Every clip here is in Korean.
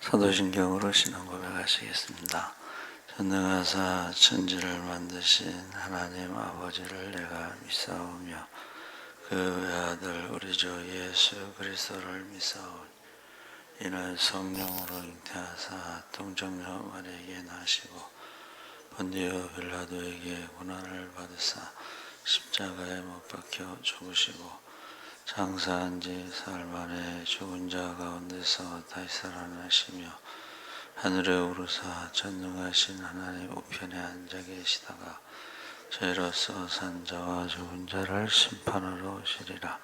사도신경으로 신앙 고백하시겠습니다. 전능하사 천지를 만드신 하나님 아버지를 내가 믿사오며 그 외아들 우리 주 예수 그리스도를 믿사오니 이는 성령으로 잉태하사 동정녀 마리아에게 나시고 본디오 빌라도에게 고난을 받으사 십자가에 못 박혀 죽으시고 장사한 지 사흘 만에 죽은 자 가운데서 다시 살아나시며 하늘에 오르사 전능하신 하나님 우편에 앉아 계시다가 저희로서 산 자와 죽은 자를 심판하러 오시리라.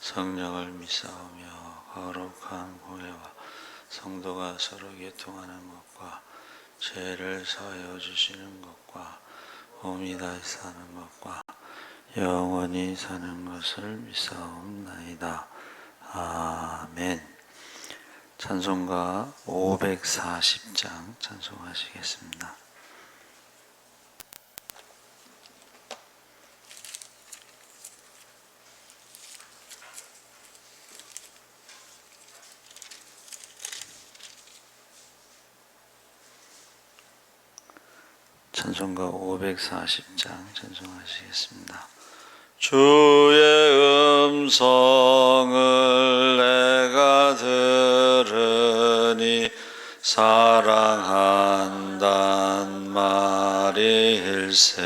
성령을 믿사오며 거룩한 공회와 성도가 서로 교통하는 것과 죄를 사하여 주시는 것과 몸이 다시 사는 것과 영원히 사는 것을 믿사옵나이다. 아멘. 찬송가 540장 찬송하시겠습니다. 찬송가 540장 찬송하시겠습니다. 주의 음성을 내가 들으니 사랑한단 말일세.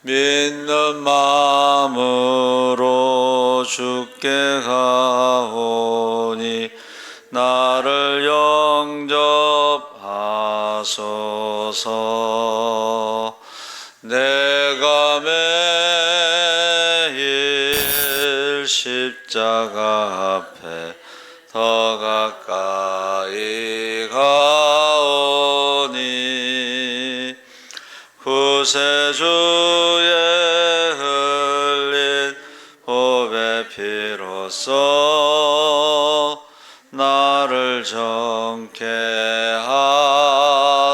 믿는 마음으로 주께 가오니 나를 영접하소서. 내가 매일 십자가 앞에 더 가까이 가오니 구세주의 흘린 보배 피로써 나를 정케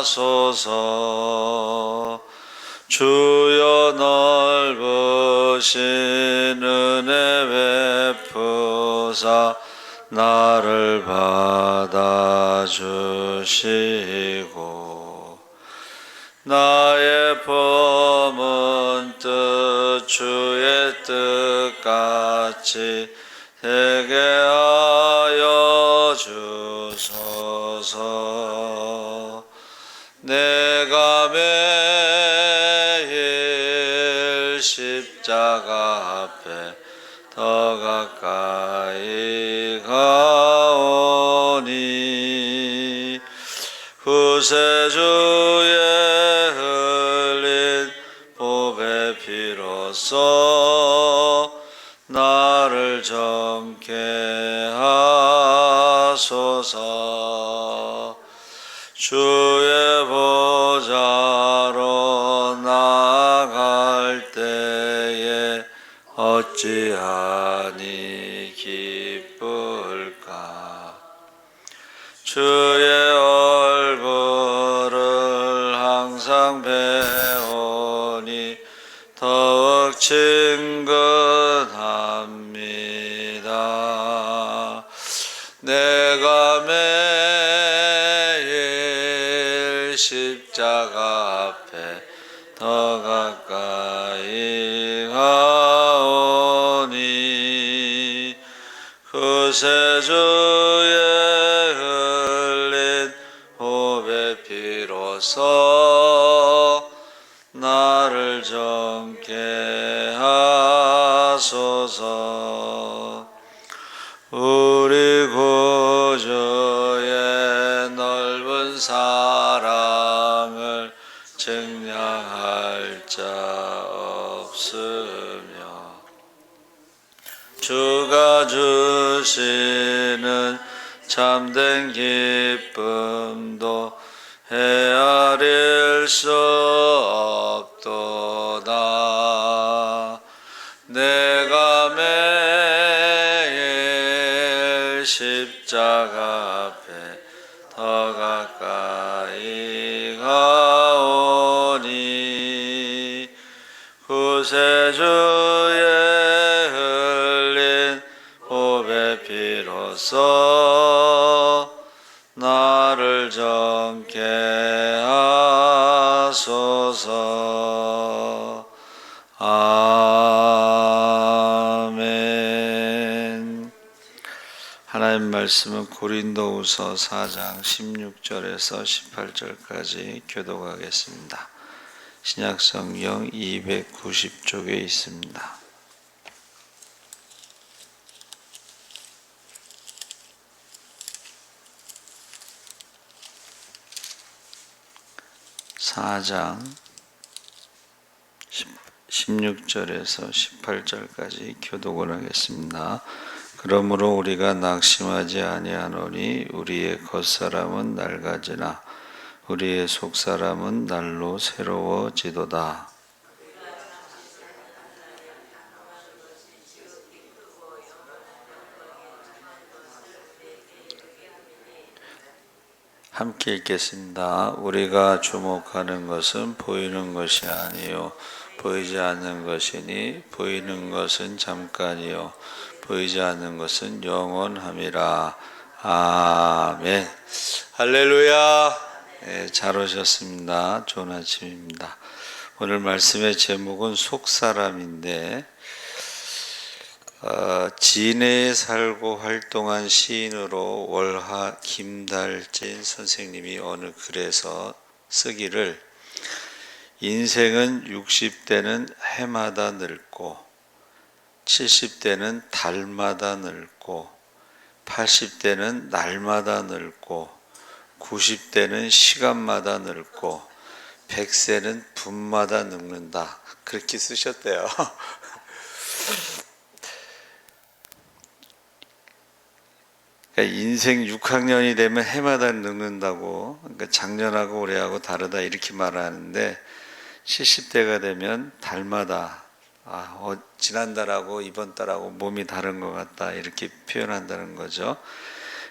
하소서. 주여 넓으신 은혜 베푸사 나를 받아주시고 나의 범은 뜻 주의 뜻같이 되게 하여 주소서. 내가 매일 십자가 앞에 더 가까이 가오니 구세주의 흘린 보배 피로써 나를 정케 하소서. 주의 보좌로 나아갈 때에 어찌하니 기쁠까. 주의 얼굴을 항상 배우니 더욱 친근합니다. 내가 매일 십자가 앞에 더 가까이 가오니 구세주의 흘린 보배 피로써 나를 정케 하소서. 우리 구주의 넓은 사랑을 증량할 자 없으며 주가 주시는 참된 기쁨도 헤아릴 수 없도다. 내가 매일 십자가 앞에 더 가까이 가오니 구세주의 흘린 보배 피로써 나를 정케 하소서. 아멘. 하나님 말씀은 고린도후서 4장 16절에서 18절까지 교독하겠습니다. 신약성경 290쪽에 있습니다. (4장) 16절에서 18절까지 교독을 하겠습니다. 그러므로 우리가 낙심하지 아니하노니 우리의 겉사람은 낡아지나 우리의 속사람은 날로 새로워지도다. 함께 읽겠습니다. 우리가 주목하는 것은 보이는 것이 아니요 보이지 않는 것이니 보이는 것은 잠깐이요 보이지 않는 것은 영원함이라. 아멘. 할렐루야. 네, 잘 오셨습니다. 좋은 아침입니다. 오늘 말씀의 제목은 속사람인데 진해에 살고 활동한 시인으로 월하 김달진 선생님이 어느 글에서 쓰기를 인생은 60대는 해마다 늙고 70대는 달마다 늙고 80대는 날마다 늙고 90대는 시간마다 늙고 100세는 분마다 늙는다. 그렇게 쓰셨대요. 그러니까 인생 6학년이 되면 해마다 늙는다고, 그러니까 작년하고 올해하고 다르다 이렇게 말하는데 70대가 되면 달마다 지난달하고 이번 달하고 몸이 다른 것 같다 이렇게 표현한다는 거죠.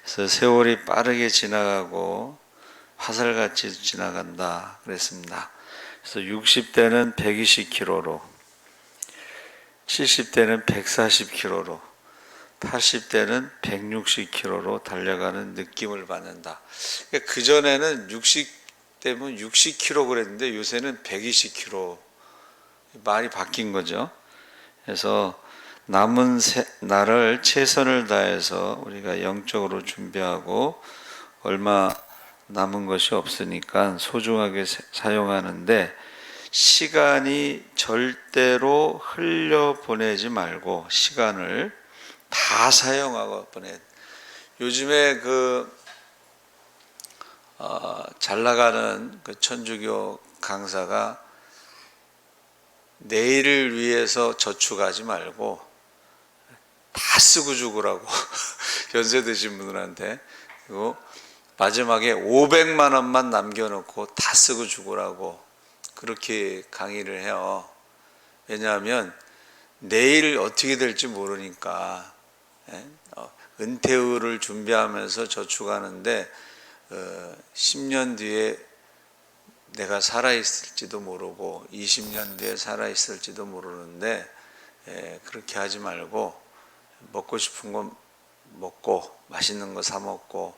그래서 세월이 빠르게 지나가고 화살같이 지나간다 그랬습니다. 그래서 60대는 120km로 70대는 140km로 80대는 160km로 달려가는 느낌을 받는다. 그러니까 그전에는 60대면 60km 그랬는데 요새는 120km 말이 바뀐 거죠. 그래서 남은 날을 최선을 다해서 우리가 영적으로 준비하고 얼마 남은 것이 없으니까 소중하게 사용하는데 시간이 절대로 흘려보내지 말고 시간을 다 사용하고 요즘에 잘 나가는 그 천주교 강사가 내일을 위해서 저축하지 말고 다 쓰고 죽으라고 연세 드신 분들한테, 그리고 마지막에 500만 원만 남겨놓고 다 쓰고 죽으라고 그렇게 강의를 해요. 왜냐하면 내일 어떻게 될지 모르니까. 은퇴 후를 준비하면서 저축하는데 10년 뒤에 내가 살아있을지도 모르고 20년 뒤에 살아있을지도 모르는데 그렇게 하지 말고 먹고 싶은 거 먹고 맛있는 거 사 먹고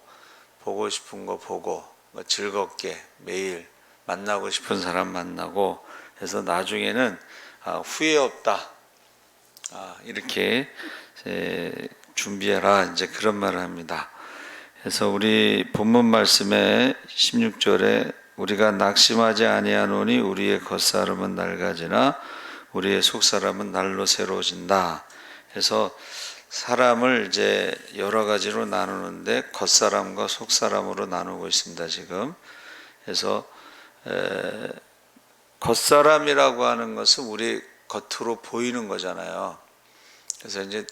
보고 싶은 거 보고 즐겁게 매일 만나고 싶은 사람 만나고 해서 나중에는 후회 없다 이렇게 준비해라 이제 그런 말을 합니다. 그래서 우리 본문 말씀에 16절에 우리가 낙심하지 아니하노니 우리의 겉사람은 낡아지나 우리의 속사람은 날로 새로워진다. 그래서 사람을 이제 여러 가지로 나누는데 겉사람과 속사람으로 나누고 있습니다, 지금. 그래서 겉사람이라고 하는 것은 우리 겉으로 보이는 거잖아요. 그래서 이제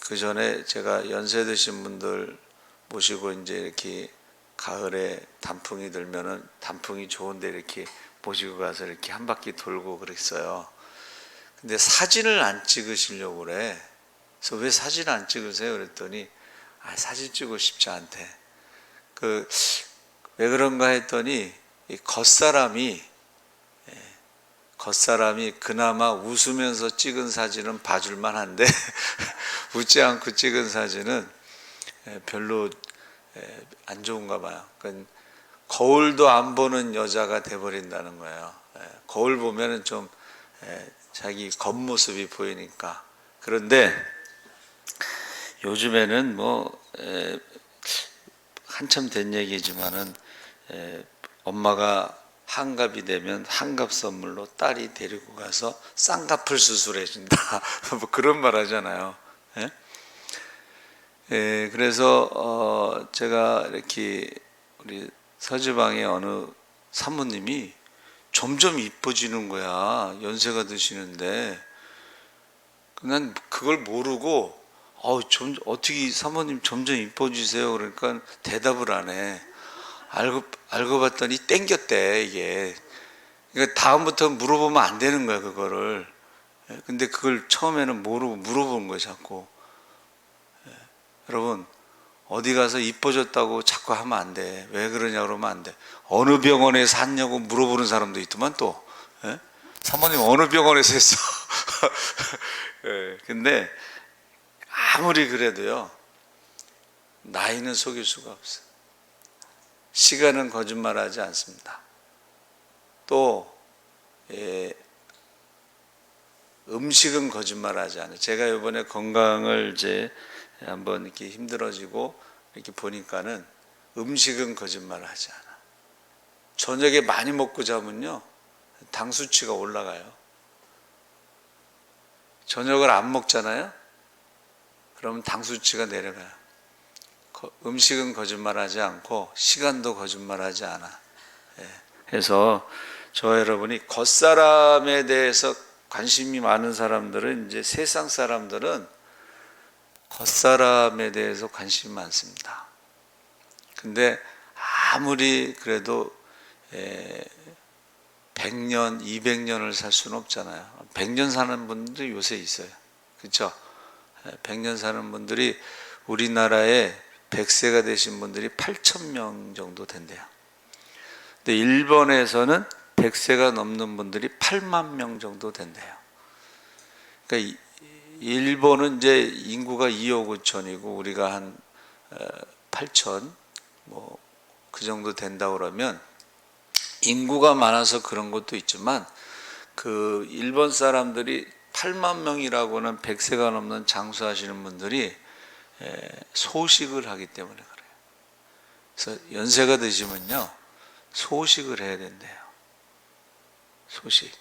그 전에 제가 연세 드신 분들 모시고 이제 이렇게 가을에 단풍이 들면은 단풍이 좋은데 이렇게 모시고 가서 이렇게 한 바퀴 돌고 그랬어요. 근데 사진을 안 찍으시려고 그래. 그래서 왜 사진 안 찍으세요? 그랬더니 사진 찍고 싶지 않대. 왜 그런가 했더니 이 겉사람이 그나마 웃으면서 찍은 사진은 봐줄만 한데 웃지 않고 찍은 사진은 별로 안 좋은가 봐요. 그러니까 거울도 안 보는 여자가 돼버린다는 거예요. 거울 보면은 좀 자기 겉모습이 보이니까. 그런데 요즘에는 뭐 한참 된 얘기지만은 엄마가 한갑이 되면 한갑 선물로 딸이 데리고 가서 쌍꺼풀 수술해 준다. 뭐 그런 말 하잖아요. 그래서 제가 이렇게 우리 서지방의 어느 사모님이 점점 이뻐지는 거야. 연세가 드시는데. 난 그걸 모르고 어떻게 사모님 점점 이뻐지세요? 그러니까 대답을 안 해. 알고 봤더니 땡겼대, 이게. 그러니까 다음부터 물어보면 안 되는 거야, 그거를. 근데 그걸 처음에는 모르고 물어보는 거야, 자꾸. 여러분, 어디 가서 이뻐졌다고 자꾸 하면 안 돼. 왜 그러냐 그러면 안 돼. 어느 병원에서 했냐고 물어보는 사람도 있더만 또. 사모님 어느 병원에서 했어? 근데 아무리 그래도요, 나이는 속일 수가 없어요. 시간은 거짓말하지 않습니다. 또 음식은 거짓말하지 않아요. 제가 이번에 건강을 이제 한번 이렇게 힘들어지고 이렇게 보니까는 음식은 거짓말하지 않아. 저녁에 많이 먹고 자면요, 당 수치가 올라가요. 저녁을 안 먹잖아요. 그러면 당 수치가 내려가요. 음식은 거짓말하지 않고 시간도 거짓말하지 않아. 그래서 저 여러분이 겉사람에 대해서 관심이 많은 사람들은, 이제 세상 사람들은 겉사람에 대해서 관심이 많습니다. 근데 아무리 그래도 100년, 200년을 살 수는 없잖아요. 100년 사는 분들이 요새 있어요. 그렇죠? 100년 사는 분들이, 우리나라에 100세가 되신 분들이 8,000명 정도 된대요. 근데 일본에서는 100세가 넘는 분들이 8만 명 정도 된대요. 그러니까 일본은 이제 인구가 2억 5천이고 우리가 한 8천 뭐 그 정도 된다 그러면, 인구가 많아서 그런 것도 있지만 그 일본 사람들이 8만 명이라고는 100세가 넘는 장수하시는 분들이 소식을 하기 때문에 그래요. 그래서 연세가 드시면요, 소식을 해야 된대요. 소식.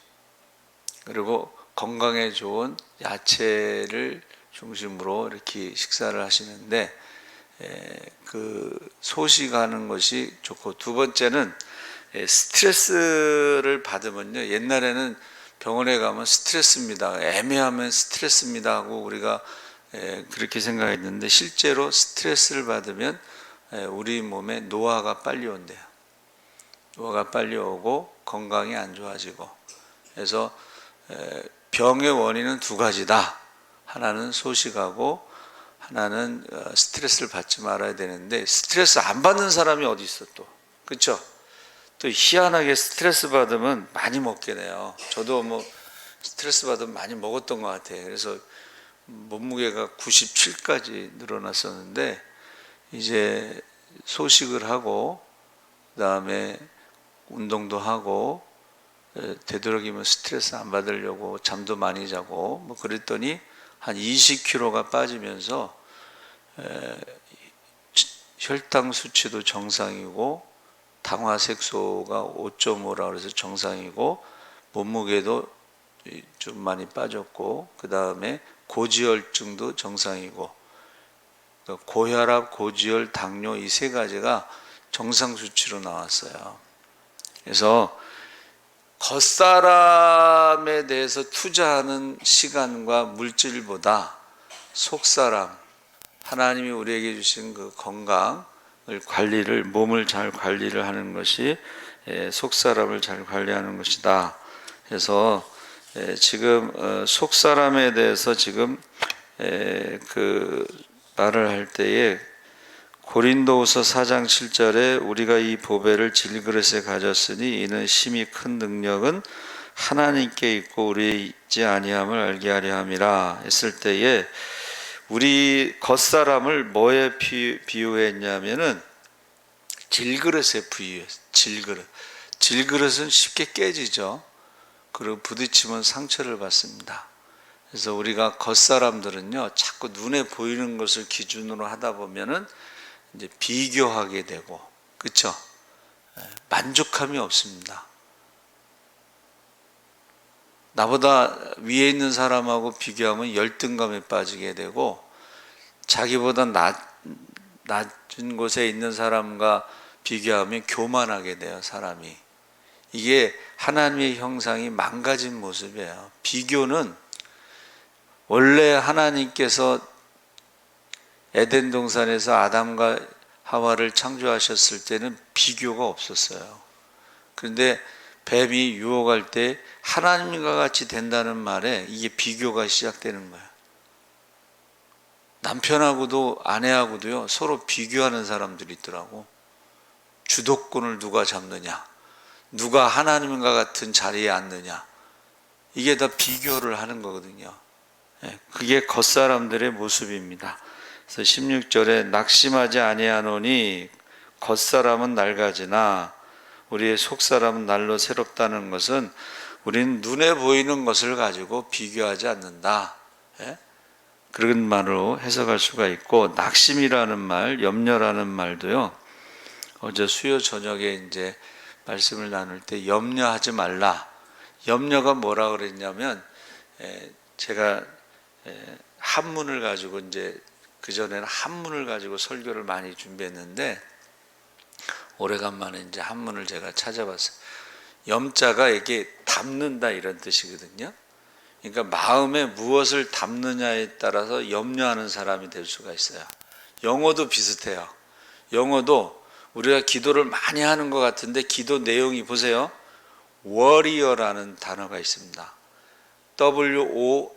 그리고 건강에 좋은 야채를 중심으로 이렇게 식사를 하시는데, 그 소식하는 것이 좋고, 두 번째는 스트레스를 받으면요, 옛날에는 병원에 가면 스트레스입니다, 애매하면 스트레스입니다 하고 우리가 그렇게 생각했는데, 실제로 스트레스를 받으면 우리 몸에 노화가 빨리 온대요. 노화가 빨리 오고 건강이 안 좋아지고. 그래서 병의 원인은 두 가지다. 하나는 소식하고 하나는 스트레스를 받지 말아야 되는데, 스트레스 안 받는 사람이 어디 있어 또. 그렇죠? 또 희한하게 스트레스 받으면 많이 먹게 돼요. 저도 뭐 스트레스 받으면 많이 먹었던 것 같아요. 그래서 몸무게가 97까지 늘어났었는데, 이제 소식을 하고 그다음에 운동도 하고 되도록이면 스트레스 안 받으려고 잠도 많이 자고 뭐 그랬더니 한 20kg가 빠지면서 혈당 수치도 정상이고 당화색소가 5.5라 그래서 정상이고 몸무게도 좀 많이 빠졌고, 그 다음에 고지혈증도 정상이고, 고혈압, 고지혈, 당뇨 이 세 가지가 정상 수치로 나왔어요. 그래서 겉사람에 대해서 투자하는 시간과 물질보다 속사람, 하나님이 우리에게 주신 그 건강을 관리를, 몸을 잘 관리를 하는 것이 속사람을 잘 관리하는 것이다. 그래서 지금 속사람에 대해서 지금 그 말을 할 때에 고린도후서 4장 7절에 우리가 이 보배를 질그릇에 가졌으니 이는 심히 큰 능력은 하나님께 있고 우리에 있지 아니함을 알게 하려 함이라 했을 때에, 우리 겉사람을 뭐에 비유했냐면은 질그릇에 비유했어요. 질그릇. 질그릇은 쉽게 깨지죠. 그리고 부딪히면 상처를 받습니다. 그래서 우리가 겉사람들은요, 자꾸 눈에 보이는 것을 기준으로 하다 보면은 이제 비교하게 되고, 그렇죠? 만족함이 없습니다. 나보다 위에 있는 사람하고 비교하면 열등감에 빠지게 되고, 자기보다 낮은 곳에 있는 사람과 비교하면 교만하게 돼요, 사람이. 이게 하나님의 형상이 망가진 모습이에요. 비교는 원래 하나님께서 에덴 동산에서 아담과 하와를 창조하셨을 때는 비교가 없었어요. 그런데 뱀이 유혹할 때 하나님과 같이 된다는 말에 이게 비교가 시작되는 거예요. 남편하고도 아내하고도요, 서로 비교하는 사람들이 있더라고. 주도권을 누가 잡느냐, 누가 하나님과 같은 자리에 앉느냐, 이게 다 비교를 하는 거거든요. 그게 겉사람들의 모습입니다. 그래서 16절에 낙심하지 아니하노니 겉사람은 낡아지나 우리의 속사람은 날로 새롭다는 것은 우리는 눈에 보이는 것을 가지고 비교하지 않는다. 그런 말로 해석할 수가 있고, 낙심이라는 말, 염려라는 말도요, 어제 수요 저녁에 이제 말씀을 나눌 때 염려하지 말라. 염려가 뭐라 그랬냐면, 제가 한문을 가지고 이제 그전에는 한문을 가지고 설교를 많이 준비했는데 오래간만에 이제 한문을 제가 찾아봤어요. 염자가 이게 담는다 이런 뜻이거든요. 그러니까 마음에 무엇을 담느냐에 따라서 염려하는 사람이 될 수가 있어요. 영어도 비슷해요. 영어도 우리가 기도를 많이 하는 것 같은데 기도 내용이 보세요. warrior라는 단어가 있습니다. W-O-R-R-I-E-R.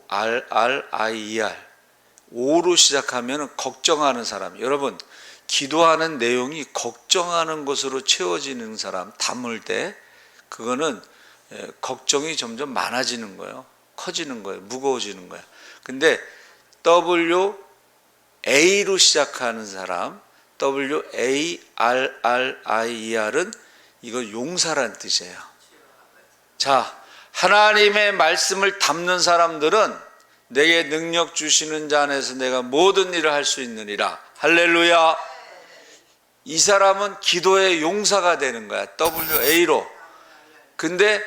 O로 시작하면 걱정하는 사람. 여러분, 기도하는 내용이 걱정하는 것으로 채워지는 사람, 담을 때 그거는 걱정이 점점 많아지는 거예요. 커지는 거예요. 무거워지는 거예요. 근데 W-A-로 시작하는 사람, W-A-R-R-I-E-R은 이거 용사란 뜻이에요. 자, 하나님의 말씀을 담는 사람들은 내게 능력 주시는 자 안에서 내가 모든 일을 할 수 있느니라. 할렐루야. 이 사람은 기도의 용사가 되는 거야. WA로. 근데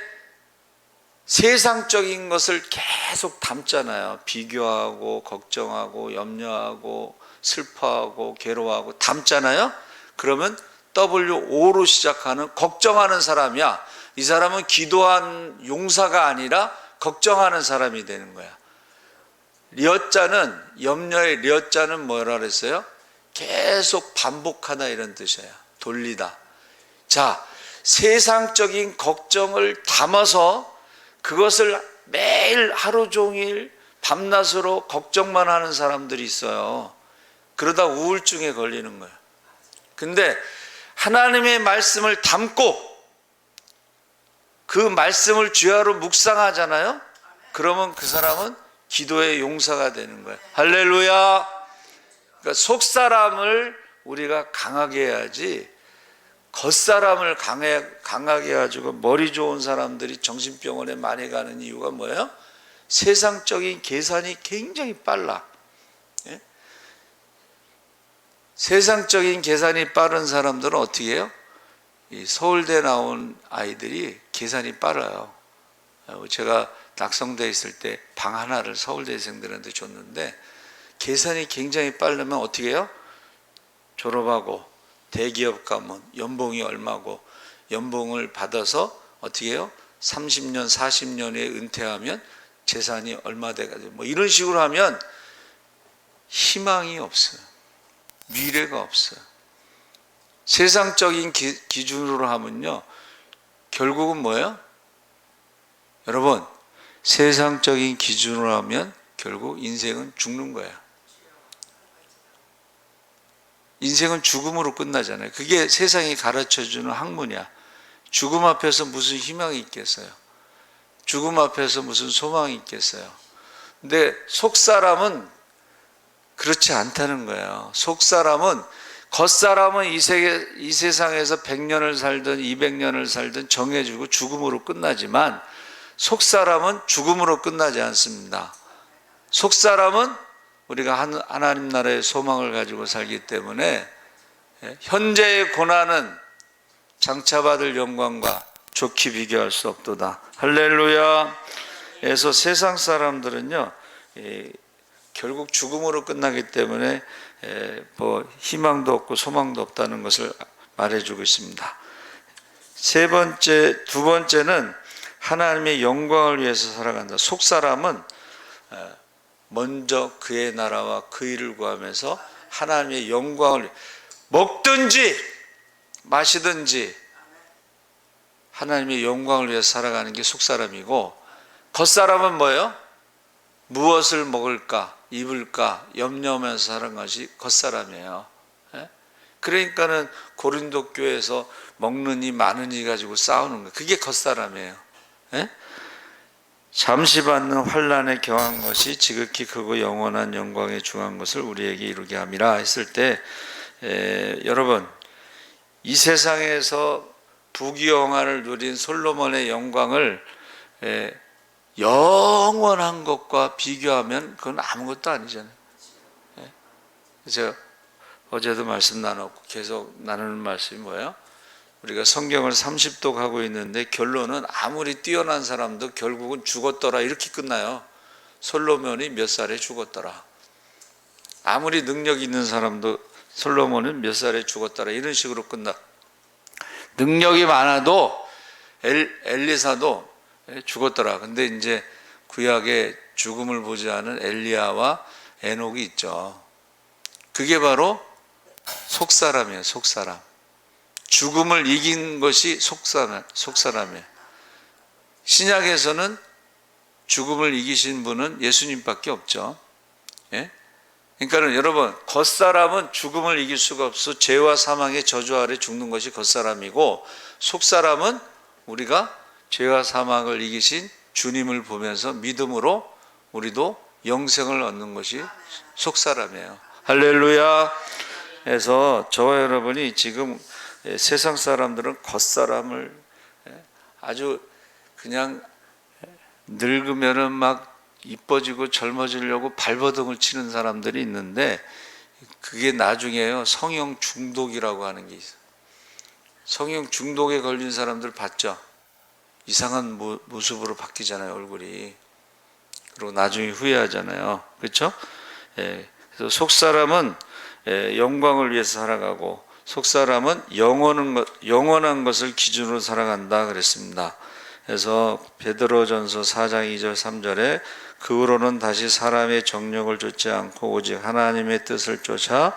세상적인 것을 계속 담잖아요. 비교하고 걱정하고 염려하고 슬퍼하고 괴로워하고 담잖아요. 그러면 WO로 시작하는 걱정하는 사람이야. 이 사람은 기도한 용사가 아니라 걱정하는 사람이 되는 거야. 려자는, 염려의 려자는 뭐라 그랬어요? 계속 반복하다 이런 뜻이에요. 돌리다. 자, 세상적인 걱정을 담아서 그것을 매일 하루 종일 밤낮으로 걱정만 하는 사람들이 있어요. 그러다 우울증에 걸리는 거예요. 근데 하나님의 말씀을 담고 그 말씀을 주야로 묵상하잖아요. 그러면 그 사람은 기도의 용사가 되는 거예요. 할렐루야. 그러니까 속사람을 우리가 강하게 해야지 겉사람을 강하게 해가지고 머리 좋은 사람들이 정신병원에 많이 가는 이유가 뭐예요? 세상적인 계산이 굉장히 빨라. 예? 세상적인 계산이 빠른 사람들은 어떻게 해요? 이 서울대 나온 아이들이 계산이 빨라요. 제가 낙성대에 있을 때 방 하나를 서울대생들한테 줬는데 계산이 굉장히 빠르면 어떻게 해요? 졸업하고 대기업 가면 연봉이 얼마고 연봉을 받아서 어떻게 해요? 30년, 40년에 은퇴하면 재산이 얼마 돼가지고 뭐 이런 식으로 하면 희망이 없어요. 미래가 없어요. 세상적인 기준으로 하면요. 결국은 뭐예요? 여러분, 세상적인 기준으로 하면 결국 인생은 죽는 거예요. 인생은 죽음으로 끝나잖아요. 그게 세상이 가르쳐주는 학문이야. 죽음 앞에서 무슨 희망이 있겠어요? 죽음 앞에서 무슨 소망이 있겠어요? 근데 속사람은 그렇지 않다는 거예요. 속사람은, 겉사람은 이 세상에서 100년을 살든 200년을 살든 정해주고 죽음으로 끝나지만 속사람은 죽음으로 끝나지 않습니다. 속사람은 우리가 하나님 나라의 소망을 가지고 살기 때문에 현재의 고난은 장차받을 영광과 좋게 비교할 수 없도다. 할렐루야. 그래서 세상 사람들은요, 결국 죽음으로 끝나기 때문에 뭐 희망도 없고 소망도 없다는 것을 말해주고 있습니다. 두 번째는 하나님의 영광을 위해서 살아간다. 속사람은 먼저 그의 나라와 그 일을 구하면서 하나님의 영광을, 먹든지 마시든지 하나님의 영광을 위해서 살아가는 게 속사람이고, 겉사람은 뭐예요? 무엇을 먹을까 입을까 염려하면서 사는 것이 겉사람이에요. 그러니까는 고린도 교회에서 먹는 이 마는 이 가지고 싸우는 거예요. 그게 겉사람이에요. 잠시 받는 환난에 경한 것이 지극히 크고 영원한 영광에 중한 것을 우리에게 이루게 함이라 했을 때, 여러분, 이 세상에서 부귀영화를 누린 솔로몬의 영광을 영원한 것과 비교하면 그건 아무것도 아니잖아요. 제가 어제도 말씀 나눴고 계속 나누는 말씀이 뭐예요? 우리가 성경을 30도 가고 있는데 결론은 아무리 뛰어난 사람도 결국은 죽었더라 이렇게 끝나요. 솔로몬이 몇 살에 죽었더라. 아무리 능력 있는 사람도 솔로몬은 몇 살에 죽었더라 이런 식으로 끝나. 능력이 많아도 엘리사도 죽었더라. 근데 이제 구약에 죽음을 보지 않은 엘리야와 에녹이 있죠. 그게 바로 속사람이에요. 속사람. 죽음을 이긴 것이 속사람이에요. 신약에서는 죽음을 이기신 분은 예수님밖에 없죠. 그러니까 여러분, 겉사람은 죽음을 이길 수가 없어. 죄와 사망의 저주 아래 죽는 것이 겉사람이고, 속사람은 우리가 죄와 사망을 이기신 주님을 보면서 믿음으로 우리도 영생을 얻는 것이 속사람이에요. 할렐루야. 그래서 저와 여러분이 지금 세상 사람들은 겉사람을 아주 그냥 늙으면은 막 이뻐지고 젊어지려고 발버둥을 치는 사람들이 있는데, 그게 나중에요 성형 중독이라고 하는 게 있어요. 성형 중독에 걸린 사람들 봤죠? 이상한 모습으로 바뀌잖아요, 얼굴이. 그리고 나중에 후회하잖아요. 그렇죠? 그래서 속사람은 영광을 위해서 살아가고, 속사람은 영원한 것을 기준으로 살아간다 그랬습니다. 그래서 베드로전서 4장 2절 3절에 그 후로는 다시 사람의 정욕을 좇지 않고 오직 하나님의 뜻을 쫓아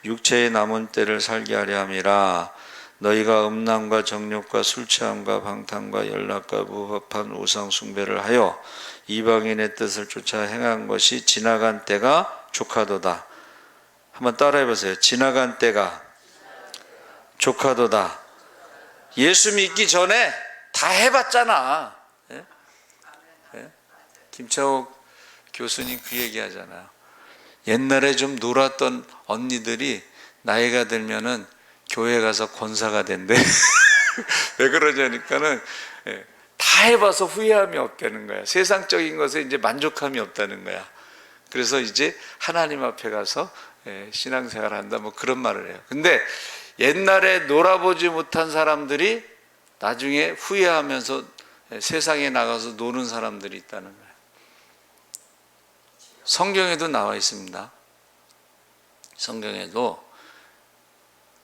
육체의 남은 때를 살게 하려 함이라. 너희가 음란과 정욕과 술취함과 방탕과 연락과 무법한 우상 숭배를 하여 이방인의 뜻을 쫓아 행한 것이 지나간 때가 족하도다. 한번 따라해 보세요. 지나간 때가 족하도다. 예수 믿기 전에 다 해봤잖아. 김창옥 교수님 그 얘기 하잖아요. 옛날에 좀 놀았던 언니들이 나이가 들면은 교회 가서 권사가 된대. 왜 그러냐니까는 다 해봐서 후회함이 없다는 거야. 세상적인 것에 이제 만족함이 없다는 거야. 그래서 이제 하나님 앞에 가서 신앙생활 한다 뭐 그런 말을 해요. 근데 옛날에 놀아보지 못한 사람들이 나중에 후회하면서 세상에 나가서 노는 사람들이 있다는 거예요. 성경에도 나와 있습니다. 성경에도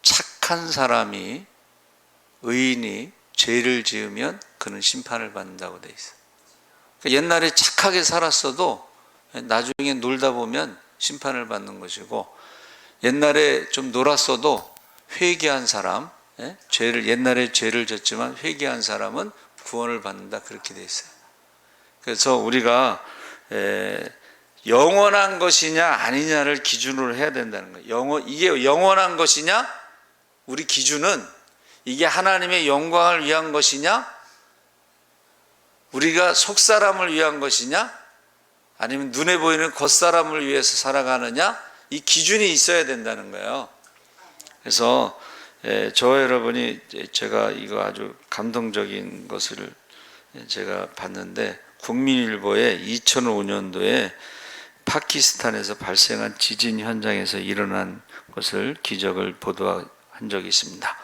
착한 사람이, 의인이 죄를 지으면 그는 심판을 받는다고 돼 있어요. 그러니까 옛날에 착하게 살았어도 나중에 놀다 보면 심판을 받는 것이고, 옛날에 좀 놀았어도 회개한 사람, 옛날에 죄를 졌지만 회개한 사람은 구원을 받는다 그렇게 돼 있어요. 그래서 우리가 영원한 것이냐 아니냐를 기준으로 해야 된다는 거예요. 이게 영원한 것이냐? 우리 기준은 이게 하나님의 영광을 위한 것이냐? 우리가 속사람을 위한 것이냐? 아니면 눈에 보이는 겉사람을 위해서 살아가느냐? 이 기준이 있어야 된다는 거예요. 그래서 저와 여러분이 제가 이거 아주 감동적인 것을 제가 봤는데 국민일보에 2005년도에 파키스탄에서 발생한 지진 현장에서 일어난 것을 기적을 보도한 적이 있습니다.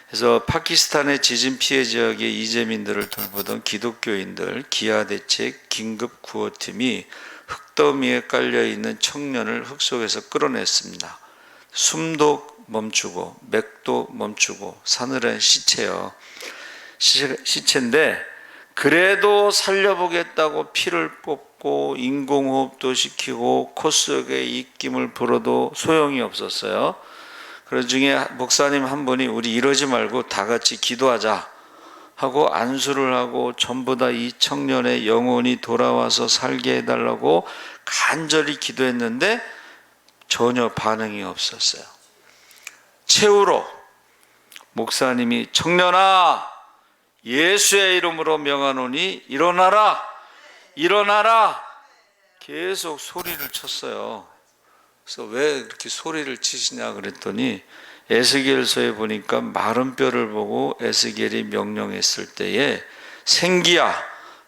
그래서 파키스탄의 지진 피해 지역의 이재민들을 돌보던 기독교인들 기아대책 긴급구호팀이 흙더미에 깔려있는 청년을 흙 속에서 끌어냈습니다. 숨도 멈추고 맥도 멈추고 사늘한 시체인데 그래도 살려보겠다고 피를 뽑고 인공호흡도 시키고 코 속에 입김을 불어도 소용이 없었어요. 그 중에 목사님 한 분이 우리 이러지 말고 다 같이 기도하자 하고 안수를 하고 전부 다 이 청년의 영혼이 돌아와서 살게 해달라고 간절히 기도했는데 전혀 반응이 없었어요. 최후로 목사님이 청년아 예수의 이름으로 명하노니 일어나라 일어나라 계속 소리를 쳤어요. 그래서 왜 이렇게 소리를 치시냐 그랬더니 에스겔서에 보니까 마른 뼈를 보고 에스겔이 명령했을 때에 생기야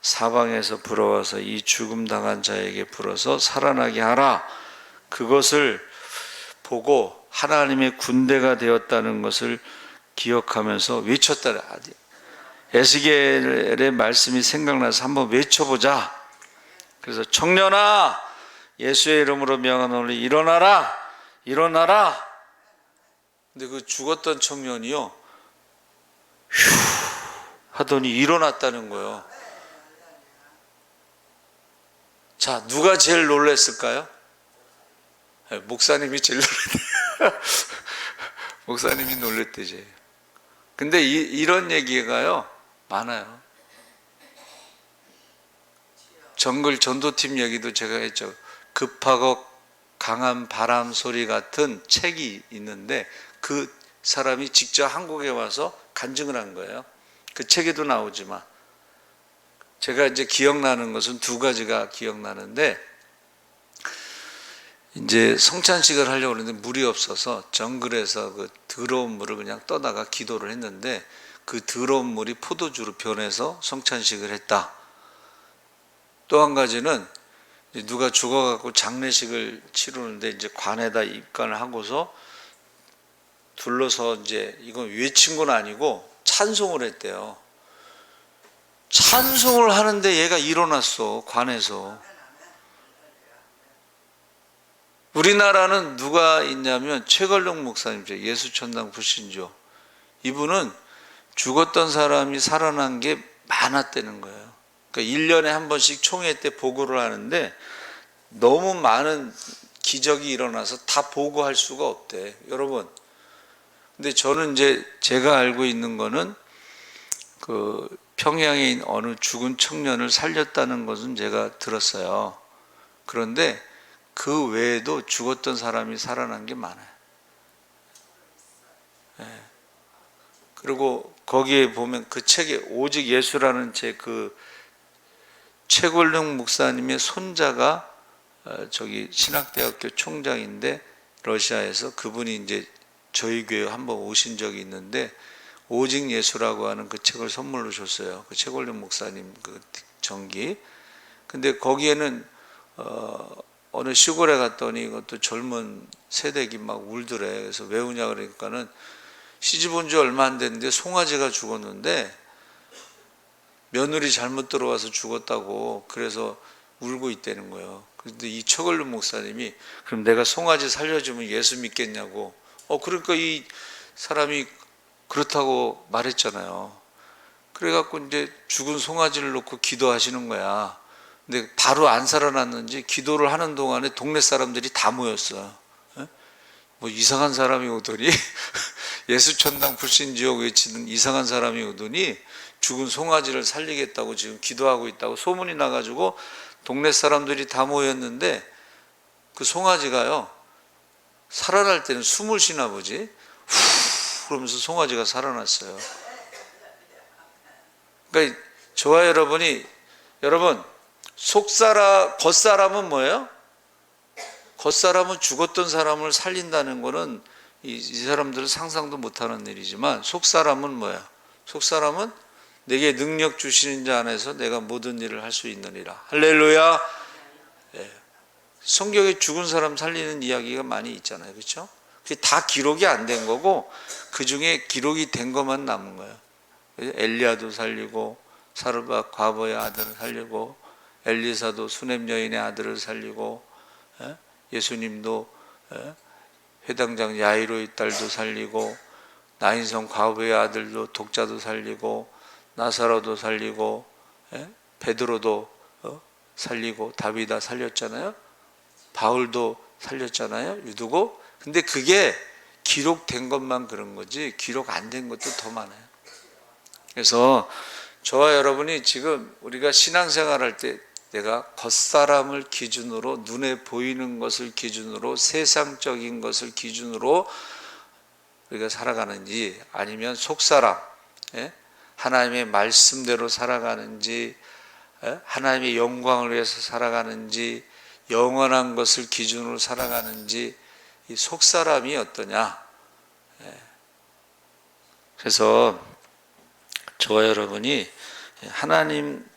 사방에서 불어와서 이 죽음 당한 자에게 불어서 살아나게 하라. 그것을 보고 하나님의 군대가 되었다는 것을 기억하면서 외쳤다. 에스겔의 말씀이 생각나서 한번 외쳐보자. 그래서 청년아 예수의 이름으로 명하노니 일어나라 일어나라. 근데 그 죽었던 청년이요 휴 하더니 일어났다는 거예요. 자, 누가 제일 놀랐을까요? 목사님이 제일 놀랐대요. 목사님이 놀랬대지. 근데 이런 얘기가요 많아요. 정글 전도팀 얘기도 제가 했죠. 급하고 강한 바람 소리 같은 책이 있는데 그 사람이 직접 한국에 와서 간증을 한 거예요. 그 책에도 나오지만 제가 이제 기억나는 것은 두 가지가 기억나는데 이제 성찬식을 하려고 했는데 물이 없어서 정글에서 그 더러운 물을 그냥 떠다가 기도를 했는데 그 더러운 물이 포도주로 변해서 성찬식을 했다. 또 한 가지는 누가 죽어갖고 장례식을 치르는데 이제 관에다 입관을 하고서 둘러서 이제 이건 외친 건 아니고 찬송을 했대요. 찬송을 하는데 얘가 일어났어, 관에서. 우리나라는 누가 있냐면 최걸룡 목사님이죠. 예수천당 불신조. 이분은 죽었던 사람이 살아난 게 많았다는 거예요. 그러니까 1년에 한 번씩 총회 때 보고를 하는데 너무 많은 기적이 일어나서 다 보고할 수가 없대. 여러분. 근데 저는 이제 제가 알고 있는 거는 그 평양에 있는 어느 죽은 청년을 살렸다는 것은 제가 들었어요. 그런데 그 외에도 죽었던 사람이 살아난 게 많아요. 네. 그리고 거기에 보면 그 책에 오직 예수라는 책 그 최골룡 목사님의 손자가 저기 신학대학교 총장인데 러시아에서 그분이 이제 저희 교회 한번 오신 적이 있는데 오직 예수라고 하는 그 책을 선물로 줬어요. 그 최골룡 목사님 그 전기. 근데 거기에는 어느 시골에 갔더니 이것도 젊은 세대기 막 울더래. 그래서 왜 우냐 그러니까는 시집 온 지 얼마 안 됐는데 송아지가 죽었는데 며느리 잘못 들어와서 죽었다고 그래서 울고 있다는 거예요. 그런데 이 최걸륜 목사님이 그럼 내가 송아지 살려주면 예수 믿겠냐고. 그러니까 이 사람이 그렇다고 말했잖아요. 그래갖고 이제 죽은 송아지를 놓고 기도하시는 거야. 근데 바로 안 살아났는지 기도를 하는 동안에 동네 사람들이 다 모였어요. 뭐 이상한 사람이 오더니 예수천당 불신지옥 외치는 이상한 사람이 오더니 죽은 송아지를 살리겠다고 지금 기도하고 있다고 소문이 나가지고 동네 사람들이 다 모였는데 그 송아지가요 살아날 때는 숨을 쉬나 보지 후 그러면서 송아지가 살아났어요. 그러니까 저와 여러분 겉사람은 뭐예요? 겉사람은 죽었던 사람을 살린다는 거는 이 사람들은 상상도 못하는 일이지만, 속사람은 뭐야? 속사람은 내게 능력 주시는 자 안에서 내가 모든 일을 할 수 있느니라. 할렐루야. 예. 성경에 죽은 사람 살리는 이야기가 많이 있잖아요, 그렇죠? 그게 다 기록이 안 된 거고 그 중에 기록이 된 것만 남은 거예요. 엘리야도 살리고, 사르밧 과부의 아들을 살리고, 엘리사도 수넴 여인의 아들을 살리고, 예수님도 회당장 야이로의 딸도 살리고, 나인성 과부의 아들도 독자도 살리고, 나사로도 살리고, 베드로도 살리고, 다비다 살렸잖아요. 바울도 살렸잖아요. 유두고. 근데 그게 기록된 것만 그런 거지 기록 안 된 것도 더 많아요. 그래서 저와 여러분이 지금 우리가 신앙생활할 때 내가 겉사람을 기준으로, 눈에 보이는 것을 기준으로, 세상적인 것을 기준으로 우리가 살아가는지, 아니면 속사람, 하나님의 말씀대로 살아가는지, 하나님의 영광을 위해서 살아가는지, 영원한 것을 기준으로 살아가는지, 이 속사람이 어떠냐. 그래서 저와 여러분이 하나님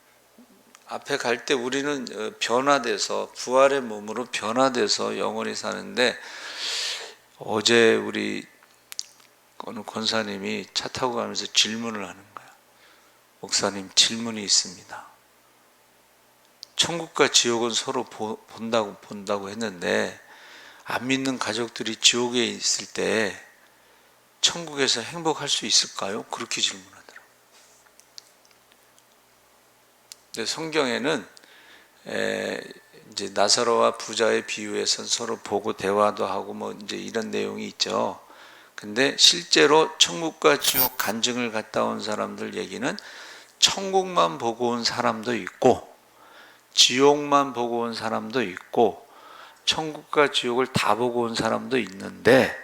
앞에 갈 때 우리는 변화돼서, 부활의 몸으로 변화돼서 영원히 사는데, 어제 우리 어느 권사님이 차 타고 가면서 질문을 하는 거야. 목사님, 질문이 있습니다. 천국과 지옥은 서로 본다고 했는데, 안 믿는 가족들이 지옥에 있을 때 천국에서 행복할 수 있을까요? 그렇게 질문하더라고요. 근데 성경에는 이제 나사로와 부자의 비유에선 서로 보고 대화도 하고 뭐 이제 이런 내용이 있죠. 근데 실제로 천국과 지옥 간증을 갔다 온 사람들 얘기는 천국만 보고 온 사람도 있고, 지옥만 보고 온 사람도 있고, 천국과 지옥을 다 보고 온 사람도 있는데,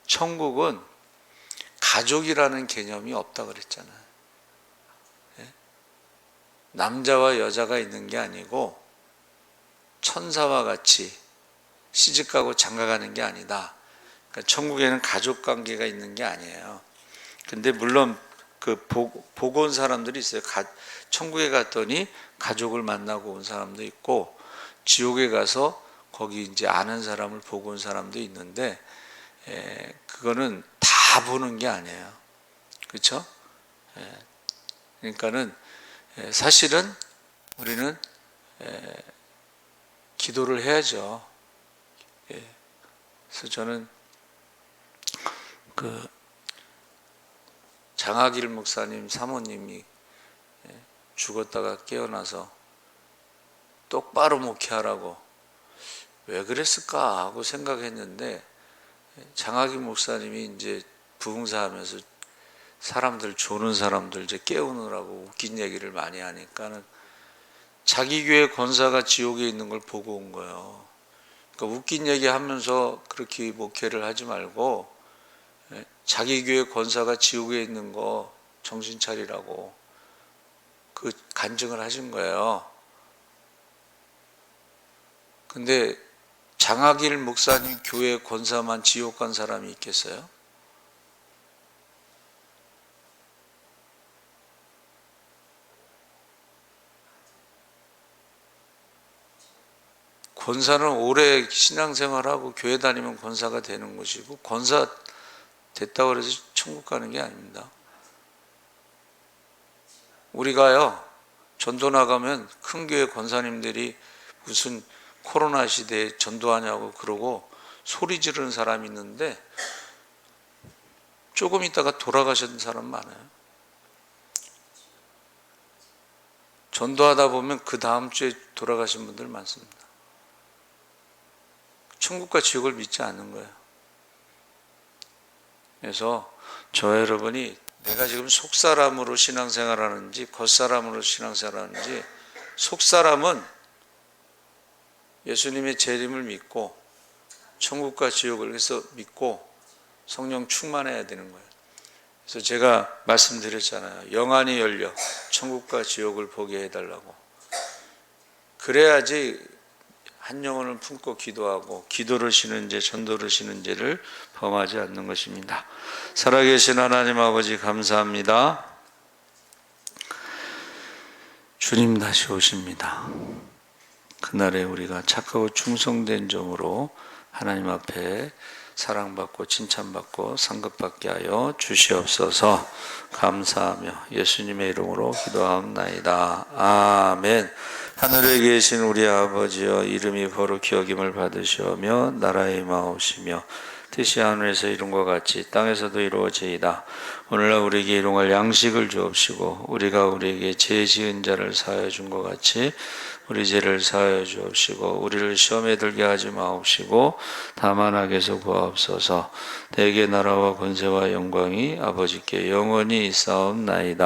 천국은 가족이라는 개념이 없다 그랬잖아요. 남자와 여자가 있는 게 아니고 천사와 같이 시집가고 장가가는 게 아니다. 그러니까 천국에는 가족 관계가 있는 게 아니에요. 근데 물론 그 보고 온 사람들이 있어요. 천국에 갔더니 가족을 만나고 온 사람도 있고, 지옥에 가서 거기 이제 아는 사람을 보고 온 사람도 있는데, 그거는 다 보는 게 아니에요. 그렇죠? 그러니까는 사실은 우리는 기도를 해야죠. 그래서 저는 그 장하길 목사님 사모님이 죽었다가 깨어나서 똑바로 목회하라고 왜 그랬을까 하고 생각했는데, 장하길 목사님이 이제 부흥사하면서 사람들, 조는 사람들 이제 깨우느라고 웃긴 얘기를 많이 하니까는 자기 교회 권사가 지옥에 있는 걸 보고 온 거예요. 그러니까 웃긴 얘기 하면서 그렇게 목회를 하지 말고, 자기 교회 권사가 지옥에 있는 거 정신 차리라고 그 간증을 하신 거예요. 근데 장하길 목사님 교회 권사만 지옥 간 사람이 있겠어요? 권사는 오래 신앙생활하고 교회 다니면 권사가 되는 것이고, 권사 됐다고 해서 천국 가는 게 아닙니다. 우리가요, 전도 나가면 큰 교회 권사님들이 무슨 코로나 시대에 전도하냐고 그러고 소리 지르는 사람이 있는데, 조금 있다가 돌아가신 사람 많아요. 전도하다 보면 그 다음 주에 돌아가신 분들 많습니다. 천국과 지옥을 믿지 않는 거예요. 그래서 저 여러분이 내가 지금 속사람으로 신앙생활하는지 겉사람으로 신앙생활하는지, 속사람은 예수님의 재림을 믿고 천국과 지옥을 해서 믿고 성령 충만해야 되는 거예요. 그래서 제가 말씀드렸잖아요. 영안이 열려 천국과 지옥을 보게 해달라고. 그래야지 한 영혼을 품고 기도하고 기도를 쉬는 죄, 전도를 쉬는 죄를 범하지 않는 것입니다. 살아계신 하나님 아버지 감사합니다. 주님 다시 오십니다. 그날에 우리가 착하고 충성된 종으로 하나님 앞에 사랑받고 칭찬받고 상급받게 하여 주시옵소서. 감사하며 예수님의 이름으로 기도하옵나이다. 아멘. 하늘에 계신 우리 아버지여, 이름이 거룩히 여김을 받으시오며 나라의 임하옵시며 뜻이 하늘에서 이룬 것 같이 땅에서도 이루어지이다. 오늘날 우리에게 일용할 양식을 주옵시고 우리가 우리에게 죄 지은 자를 사하여 준 것 같이 우리 죄를 사하여 주옵시고 우리를 시험에 들게 하지 마옵시고 다만 악에서 구하옵소서. 대개 나라와 권세와 영광이 아버지께 영원히 있사옵나이다.